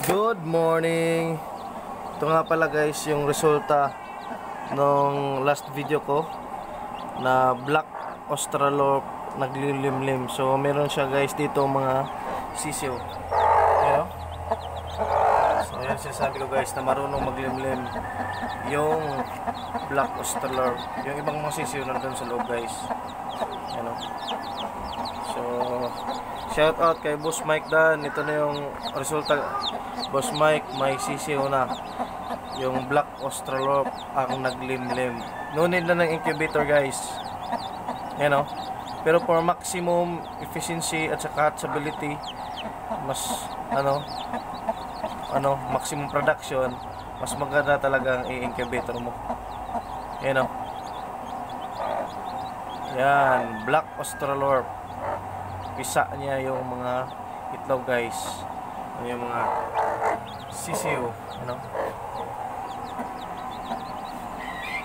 Good morning. Ito nga pala guys yung resulta nung last video ko na black australorp naglilimlim. So meron siya guys dito mga sisiw. Ayan. So ayan sinasabi ko guys na marunong maglimlim yung black australorp. Yung ibang mga sisiw nandun sa loob guys. Ayan. So shout out kay Boss Mike Dan. Ito na yung resulta. Boss Mike, may sisiw na. Yung black australorp ang naglimlim. No need na ng incubator guys. Yan o. Pero for maximum efficiency at saka hatchability, mas maximum production, mas maganda talaga ang i-incubator mo. Yan o. Yan, black australorp. Pisa niya yung mga itlog guys. Yung mga sisiw,